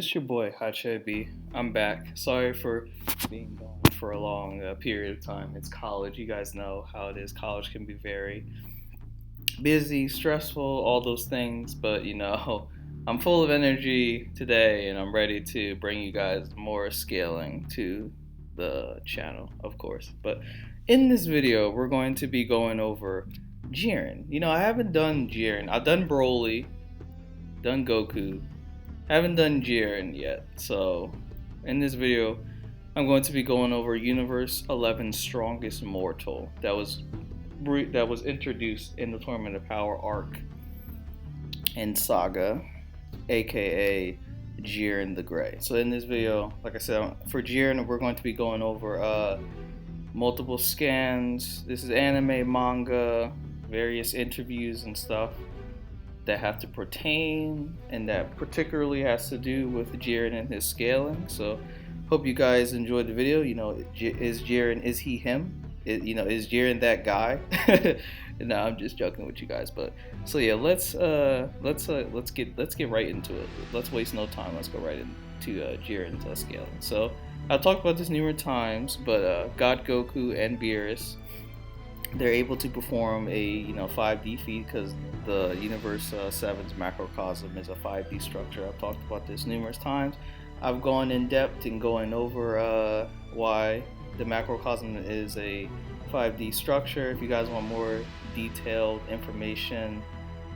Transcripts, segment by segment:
This your boy Hachebi. I'm back. Sorry for being gone for a long period of time. It's college. You guys know how it is. College can be very busy, stressful, all those things. But I'm full of energy today, and I'm ready to bring you guys more scaling to the channel, of course. But in this video, we're going to be going over Jiren. I haven't done Jiren. I've done Broly, done Goku. Haven't done Jiren yet, so in this video, I'm going to be going over Universe 11's Strongest Mortal that was introduced in the Tournament of Power arc and saga, aka Jiren the Grey. So in this video, like I said, for Jiren, we're going to be going over multiple scans. This is anime, manga, various interviews and stuff that have to pertain, and that particularly has to do with Jiren and his scaling. So hope you guys enjoyed the video. Is Jiren, is he him? Is Jiren that guy? No, I'm just joking with you guys. But so yeah, let's get right into it. Let's waste no time. Let's go right into Jiren's scaling. So I've talked about this numerous times, but God Goku and Beerus, they're able to perform a 5D feat because the Universe 7's macrocosm is a 5D structure. I've talked about this numerous times. I've gone in depth in going over why the macrocosm is a 5D structure. If you guys want more detailed information,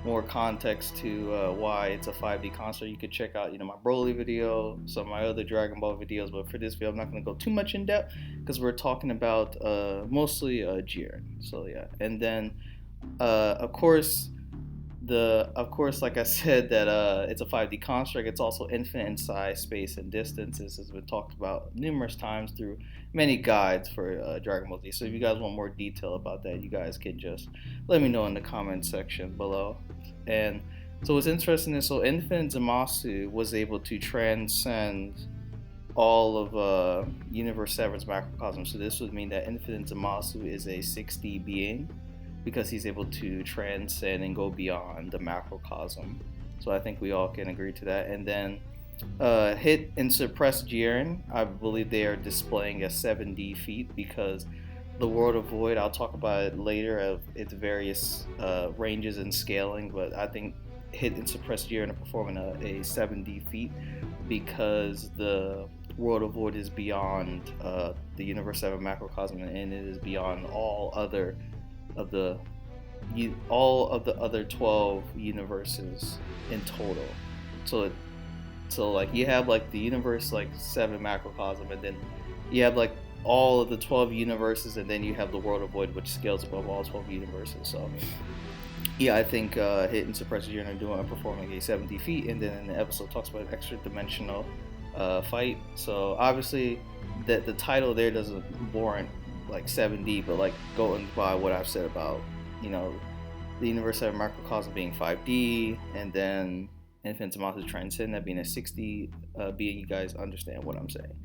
more context to why it's a 5D construct, you could check out my Broly video, some of my other Dragon Ball videos. But for this video, I'm not going to go too much in depth because we're talking about mostly Jiren. So yeah, and then of course, like I said, that it's a 5D construct. It's also infinite in size, space, and distance. This has been talked about numerous times through many guides for Dragon Ball Z. So if you guys want more detail about that, you guys can just let me know in the comment section below. And so what's interesting is, Infinite Zamasu was able to transcend all of Universe 7's macrocosm. So this would mean that Infinite Zamasu is a 6D being, because he's able to transcend and go beyond the macrocosm. So I think we all can agree to that. And then Hit and Suppress Jiren, I believe they are displaying a 7D feat, because the World of Void, I'll talk about it later, of its various ranges and scaling, but I think Hit and Suppress Jiren are performing a 7D feat because the World of Void is beyond the Universe 7 macrocosm, and it is beyond all of the other 12 universes in total. So like you have like the Universe 7 macrocosm, and then you have like all of the 12 universes, and then you have the World of Void, which scales above all 12 universes. So yeah, I think Hit and Suppress Jiren are performing a 7D feat, and then in the episode talks about an extra dimensional fight. So obviously that the title there doesn't warrant like 7D, but like going by what I've said about the Universe 7 macrocosm being 5D, and then Infinite Zamasu Transcend that being a 6D being, you guys understand what I'm saying.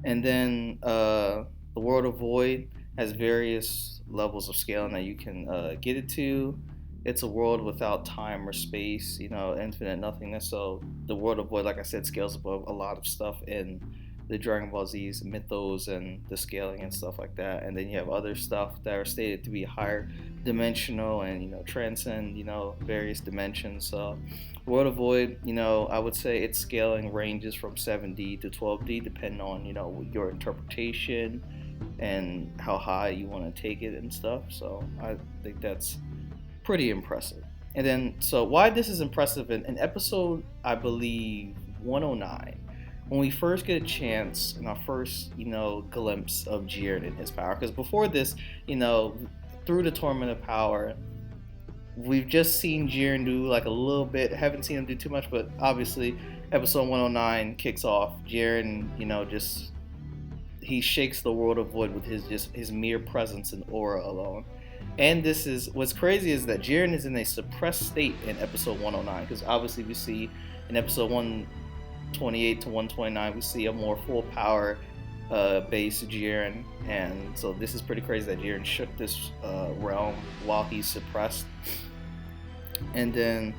And then the World of Void has various levels of scaling that you can get it to. It's a world without time or space, infinite nothingness. So the World of Void, like I said, scales above a lot of stuff in the Dragon Ball Z's mythos and the scaling and stuff like that. And then you have other stuff that are stated to be higher dimensional and transcend various dimensions. So World of Void, I would say its scaling ranges from 7D to 12D depending on your interpretation and how high you want to take it and stuff. So I think that's pretty impressive. And then, so why this is impressive, in episode, I believe 109, when we first get a chance in our first glimpse of Jiren and his power, because before this, through the Tournament of Power, we've just seen Jiren do like a little bit, haven't seen him do too much, but obviously episode 109 kicks off. Jiren, he shakes the World of Void with his mere presence and aura alone. And this is what's crazy, is that Jiren is in a suppressed state in episode 109, because obviously we see in episode 128 to 129 we see a more full power base Jiren, and so this is pretty crazy that Jiren shook this realm while he's suppressed. And then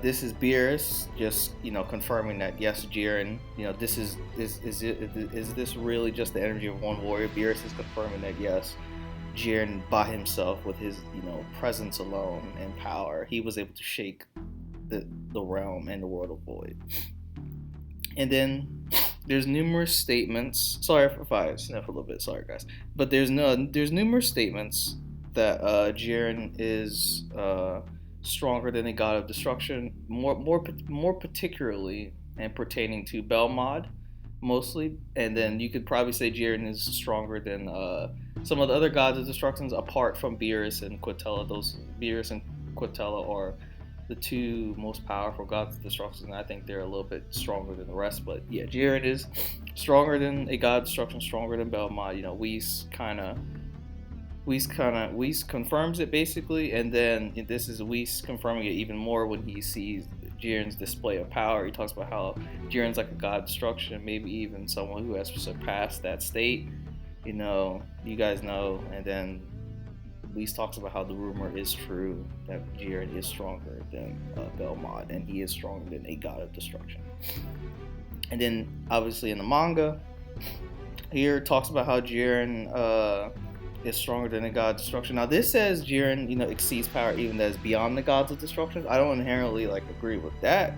This is Beerus just confirming that yes, Jiren, this is this really just the energy of one warrior? Beerus is confirming that yes, Jiren by himself with his presence alone and power, he was able to shake the realm and the world of void. And then there's numerous statements. Sorry if I sniff a little bit. Sorry guys, but there's numerous statements that Jiren is stronger than a god of destruction. More particularly and pertaining to Belmod, mostly. And then you could probably say Jiren is stronger than some of the other gods of destructions apart from Beerus and Quintella. Those Beerus and Quintella are the two most powerful gods of destruction, and I think they're a little bit stronger than the rest. But yeah, Jiren is stronger than a god of destruction, stronger than Belmod. Whis confirms it basically, and then this is Whis confirming it even more when he sees Jiren's display of power. He talks about how Jiren's like a god of destruction, maybe even someone who has surpassed that state. You guys know, and then Whis talks about how the rumor is true that Jiren is stronger than Belmod, and he is stronger than a god of destruction. And then, obviously, in the manga, here talks about how Jiren is stronger than a god of destruction. Now, this says Jiren, exceeds power even that is beyond the gods of destruction. I don't inherently agree with that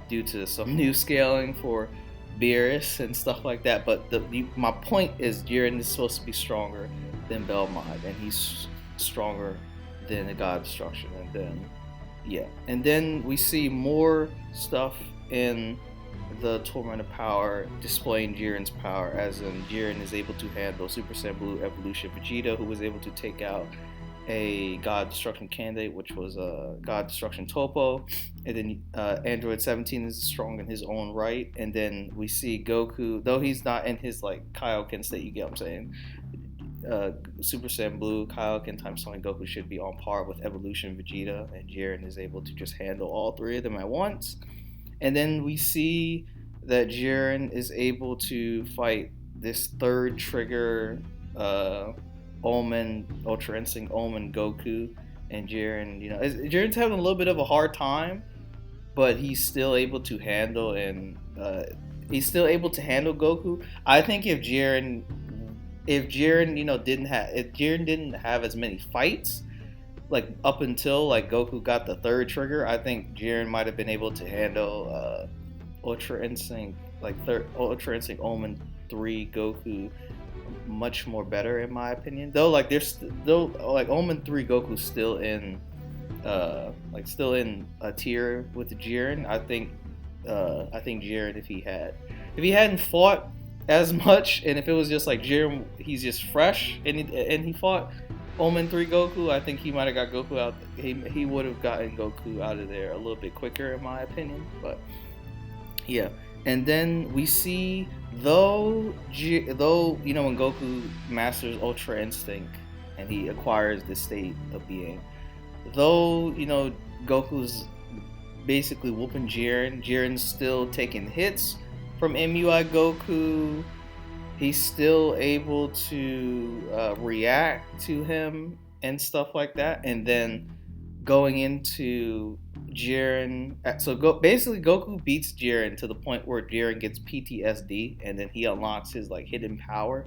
due to some new scaling for Beerus and stuff like that. But my point is, Jiren is supposed to be stronger than Belmod, and he's stronger than a god of destruction. And then we see more stuff in the Torment of Power displaying Jiren's power, as in Jiren is able to handle Super Saiyan Blue Evolution Vegeta, who was able to take out a god destruction candidate, which was a god destruction Topo. And then Android 17 is strong in his own right. And then we see Goku, though he's not in his Kaioken state, you get what I'm saying, Super Saiyan Blue, Kaioken times Son Goku should be on par with Evolution Vegeta, and Jiren is able to just handle all three of them at once. And then we see that Jiren is able to fight this third trigger Omen, Ultra Instinct Omen Goku, and Jiren's having a little bit of a hard time, but he's still able to handle Goku. I think if Jiren didn't have as many fights, up until Goku got the third trigger, I think Jiren might have been able to handle Ultra Instinct Omen 3 Goku much more better, in my opinion. Though Omen 3 Goku's still in a tier with Jiren. I think Jiren, if he hadn't fought as much, and if it was just Jiren, he's just fresh, and he fought Omen 3 Goku, I think he might have got Goku out. He would have gotten Goku out of there a little bit quicker, in my opinion. But yeah, and then we see though when Goku masters Ultra Instinct and he acquires the state of being, though Goku's basically whooping Jiren's still taking hits from MUI Goku. He's still able to react to him and stuff like that. And then going into Jiren, basically Goku beats Jiren to the point where Jiren gets PTSD, and then he unlocks his hidden power.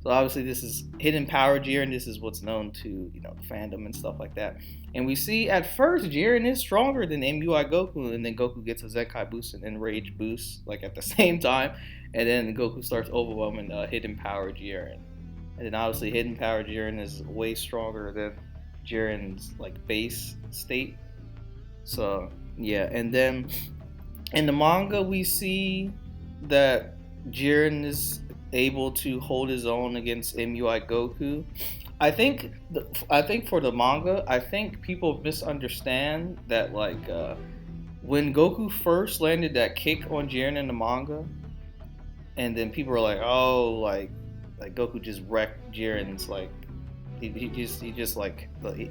So obviously this is hidden power Jiren. This is what's known to the fandom and stuff like that. And we see at first Jiren is stronger than MUI Goku, and then Goku gets a Zenkai boost and Enrage boost at the same time, and then Goku starts overwhelming hidden power Jiren. And then obviously hidden power Jiren is way stronger than Jiren's base state. So yeah, and then in the manga we see that Jiren is able to hold his own against MUI Goku. I think for the manga, I think people misunderstand that when Goku first landed that kick on Jiren in the manga, and then people were like, oh, Goku just wrecked Jiren's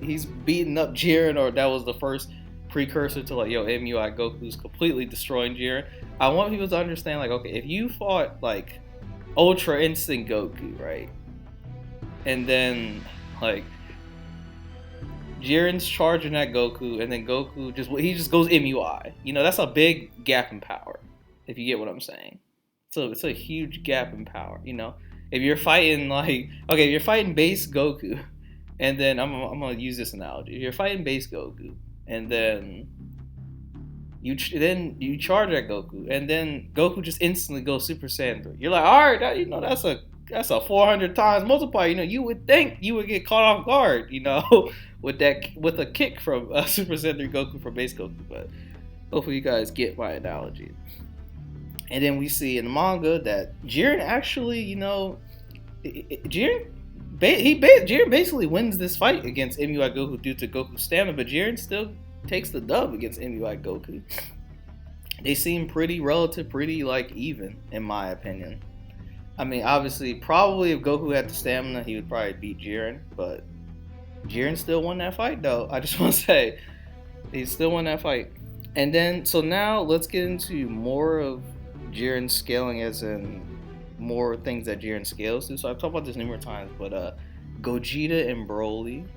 he's beating up Jiren, or that was the first precursor to MUI Goku's completely destroying Jiren. I want people to understand okay, if you fought Ultra Instinct Goku, right? And then Jiren's charging at Goku, and then Goku just goes MUI. You know, that's a big gap in power, if you get what I'm saying. So it's a huge gap in power. You know, if you're fighting if you're fighting base Goku, and then I'm gonna use this analogy. If you're fighting base Goku, and then you charge at Goku, and then Goku just instantly goes Super Saiyan 3. You're like, all right, that's a 400 times multiplier. You know, you would think you would get caught off guard. You know, with a kick from Super Saiyan 3 Goku from base Goku. But hopefully you guys get my analogy. And then we see in the manga that Jiren actually, you know, Jiren basically wins this fight against MUI Goku due to Goku's stamina, but Jiren still takes the dub against MUI Goku. They seem pretty even, in my opinion. I mean, obviously, probably if Goku had the stamina, he would probably beat Jiren, but Jiren still won that fight, though. I just want to say, he still won that fight. And then, so now let's get into more of Jiren scaling, as in more things that Jiren scales to. So I've talked about this numerous times, but Gogeta and Broly,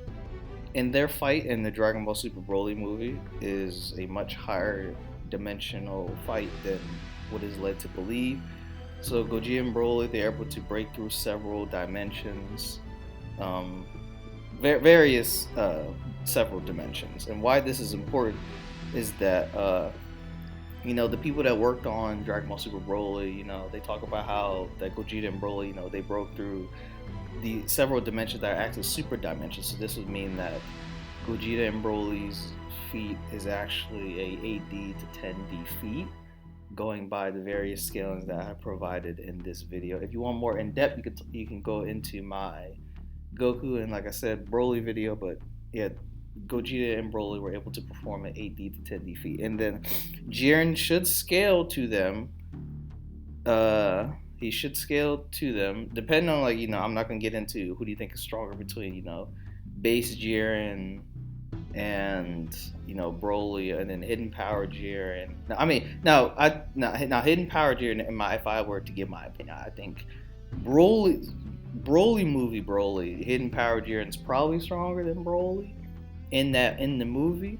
in their fight in the Dragon Ball Super Broly movie, is a much higher dimensional fight than what is led to believe. So Gogeta and Broly, they're able to break through several dimensions, various several dimensions. And why this is important is that you know, the people that worked on Dragon Ball Super Broly, you know, they talk about how that Gogeta and Broly, you know, they broke through the several dimensions that are actually super dimensions. So this would mean that Gogeta and Broly's feat is actually a 8D to 10D feat, going by the various scalings that I provided in this video. If you want more in depth, you can go into my Goku and, like I said, Broly video. But yeah, Gogeta and Broly were able to perform an 8D to 10D feat, and then Jiren should scale to them. He should scale to them, depending on, like, you know, I'm not gonna get into who do you think is stronger between, you know, base Jiren and, you know, Broly, and then hidden power Jiren. Now hidden power Jiren. If I were to give my opinion, I think Broly hidden power Jiren is probably stronger than Broly in the movie.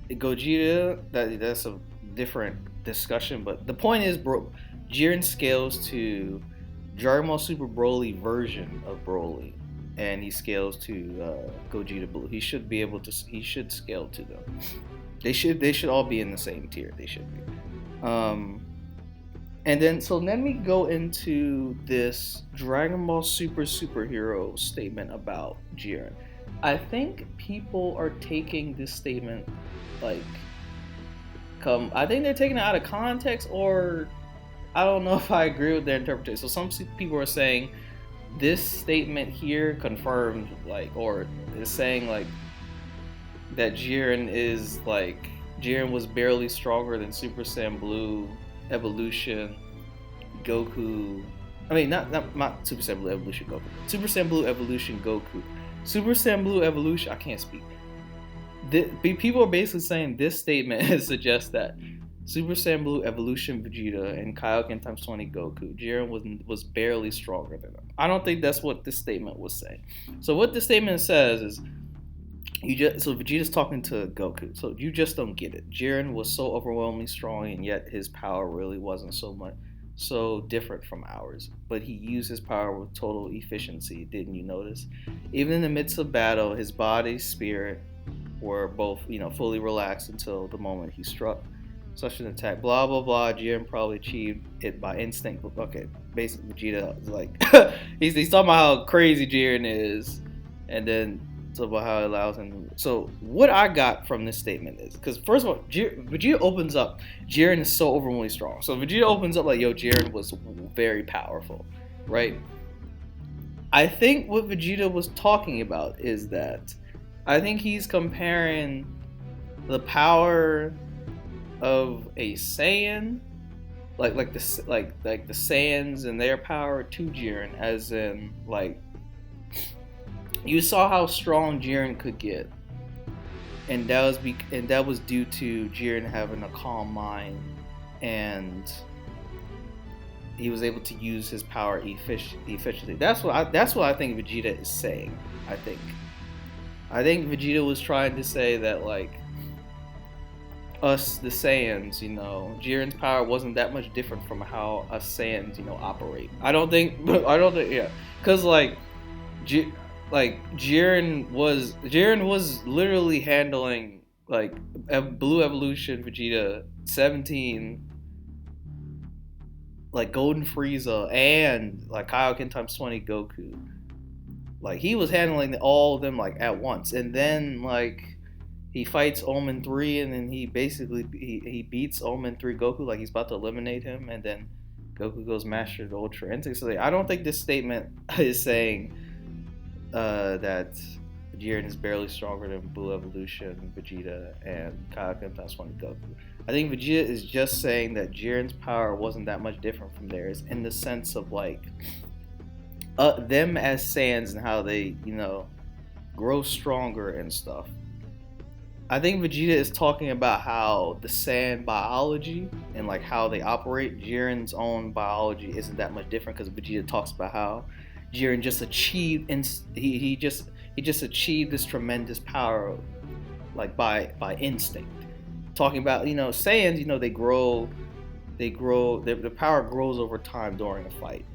Gogeta, that's a different discussion, but the point is, Jiren scales to Dragon Ball Super Broly version of Broly, and he scales to Gogeta Blue. He should scale to them. They should all be in the same tier. They should be. And then, so let me go into this Dragon Ball Super superhero statement about Jiren. I think people are taking this statement I think they're taking it out of context, or I don't know if I agree with their interpretation. So some people are saying this statement here confirms, or is saying that Jiren was barely stronger than Super Saiyan Blue Evolution Goku. I mean, not Super Saiyan Blue Evolution Goku. Super Saiyan Blue Evolution Goku. Super Saiyan Blue Evolution. I can't speak. People are basically saying this statement suggests that Super Saiyan Blue Evolution Vegeta and Kaioken times 20 Goku, Jiren was barely stronger than them. I don't think that's what this statement was saying. So what this statement says is, Vegeta's talking to Goku. So you just don't get it. Jiren was so overwhelmingly strong, and yet his power really wasn't so different from ours. But he used his power with total efficiency. Didn't you notice? Even in the midst of battle, his body, spirit were both, fully relaxed until the moment he struck such an attack. Blah blah blah. Jiren probably achieved it by instinct. Okay, basically Vegeta is he's talking about how crazy Jiren is, and then about how it allows him. So what I got from this statement is, because first of all, Vegeta opens up, Jiren is so overwhelmingly strong. So Vegeta opens up Jiren was very powerful, right? I think what Vegeta was talking about is that I think he's comparing the power of a Saiyan, like the Saiyans and their power to Jiren, as in you saw how strong Jiren could get, and that was due to Jiren having a calm mind, and he was able to use his power efficiently. That's what I think Vegeta is saying. I think I think Vegeta was trying to say that like us, the Saiyans, Jiren's power wasn't that much different from how us Saiyans, operate. I don't think, yeah, because G- Jiren was literally handling like Blue Evolution Vegeta 17, like Golden Frieza, and like Kaioken times 20 Goku. Like he was handling all of them like at once, and then like he fights Omen 3, and then he beats Omen 3 Goku, like he's about to eliminate him, and then Goku goes Master the Ultra Instinct. So like, I don't think this statement is saying that Jiren is barely stronger than Blue Evolution Vegeta and Kaioken times 20 Goku. I think Vegeta is just saying that Jiren's power wasn't that much different from theirs in the sense of like them as Saiyans and how they, grow stronger and stuff. I think Vegeta is talking about how the Saiyan biology and like how they operate. Jiren's own biology isn't that much different because Vegeta talks about how Jiren just achieved and he just achieved this tremendous power like by instinct. Talking about Saiyans, the power grows over time during a fight.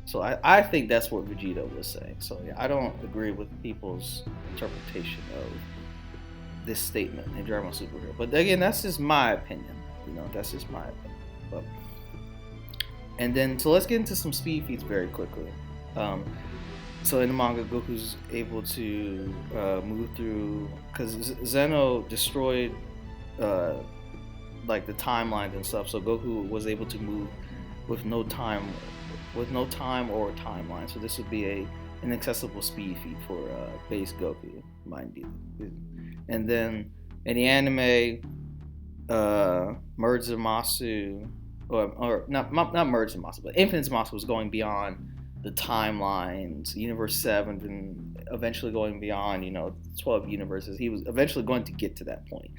So I think that's what Vegeta was saying. So yeah, I don't agree with people's interpretation of this statement in Dragon Ball Superhero. But again, that's just my opinion. That's just my opinion. But, and then, so let's get into some speed feats very quickly. So in the manga, Goku's able to move through, because Zeno destroyed like the timelines and stuff. So Goku was able to move with no time or timeline. So this would be an inaccessible speed feat for base Goku, mind you. And then in the anime, Merge Zamasu, or not Merge Zamasu, but Infinite Zamasu was going beyond the timelines, Universe 7, and eventually going beyond, 12 universes. He was eventually going to get to that point.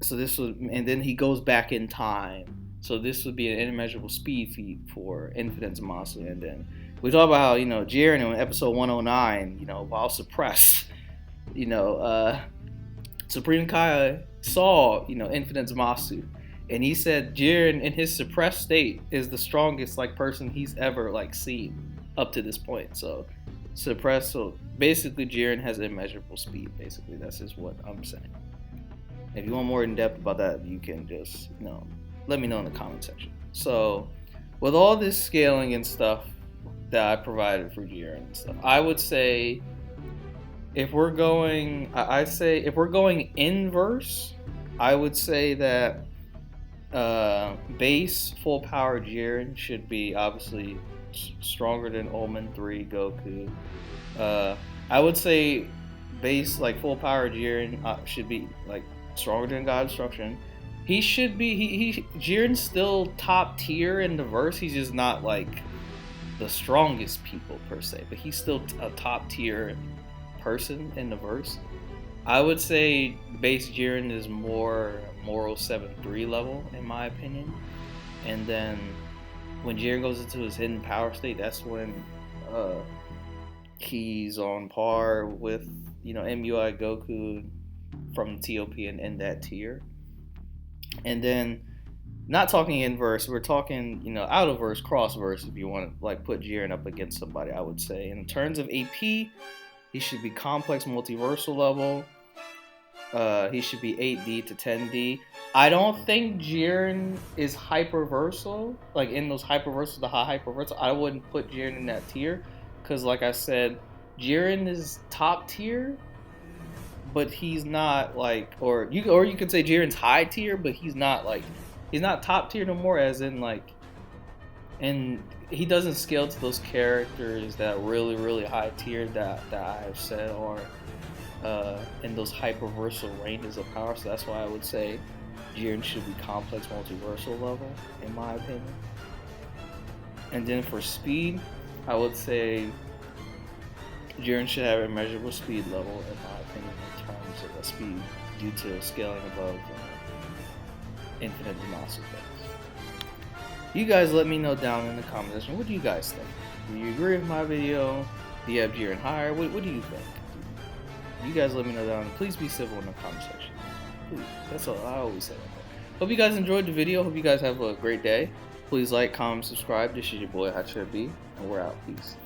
So this was, and then he goes back in time. So this would be an immeasurable speed feat for Infinite Zamasu. And then we talk about how, Jiren in episode 109, while suppressed, Supreme Kai saw, Infinite Zamasu, and he said Jiren in his suppressed state is the strongest person he's ever seen up to this point. So suppressed. So basically, Jiren has immeasurable speed. Basically, that's just what I'm saying. If you want more in depth about that, you can just let me know in the comment section. So with all this scaling and stuff that I provided for Jiren and stuff, I would say if we're going inverse, I would say that base full power Jiren should be obviously stronger than Omen 3 Goku. I would say base full power Jiren should be stronger than God Destruction. He should be Jiren's still top tier in the verse. He's just not the strongest people per se, but he's still a top tier person in the verse. I would say base Jiren is more Moral 7-3 level in my opinion. And then when Jiren goes into his hidden power state, that's when he's on par with MUI Goku from TOP and in that tier. And then not talking inverse, we're talking out of verse, cross verse if you want to put Jiren up against somebody. I would say in terms of AP, he should be complex multiversal level. He should be 8D to 10D. I don't think Jiren is hyperversal, in those hyperversals, the high hyperversal. I wouldn't put Jiren in that tier, because like I said, Jiren is top tier, but he's not or you could say Jiren's high tier, but he's not he's not top tier no more, as in and he doesn't scale to those characters that really, really high tier that I've said are in those hyperversal ranges of power. So that's why I would say Jiren should be complex multiversal level, in my opinion. And then for speed, I would say Jiren should have a measurable speed level, in my opinion, in terms of speed, due to scaling above Infinite Zamasu. You guys let me know down in the comment section. What do you guys think? Do you agree with my video? Do you have Jiren higher? What do you think? You guys let me know down. Please be civil in the comment section. Please. That's all I always say. Hope you guys enjoyed the video. Hope you guys have a great day. Please like, comment, subscribe. This is your boy Hot B, and we're out. Peace.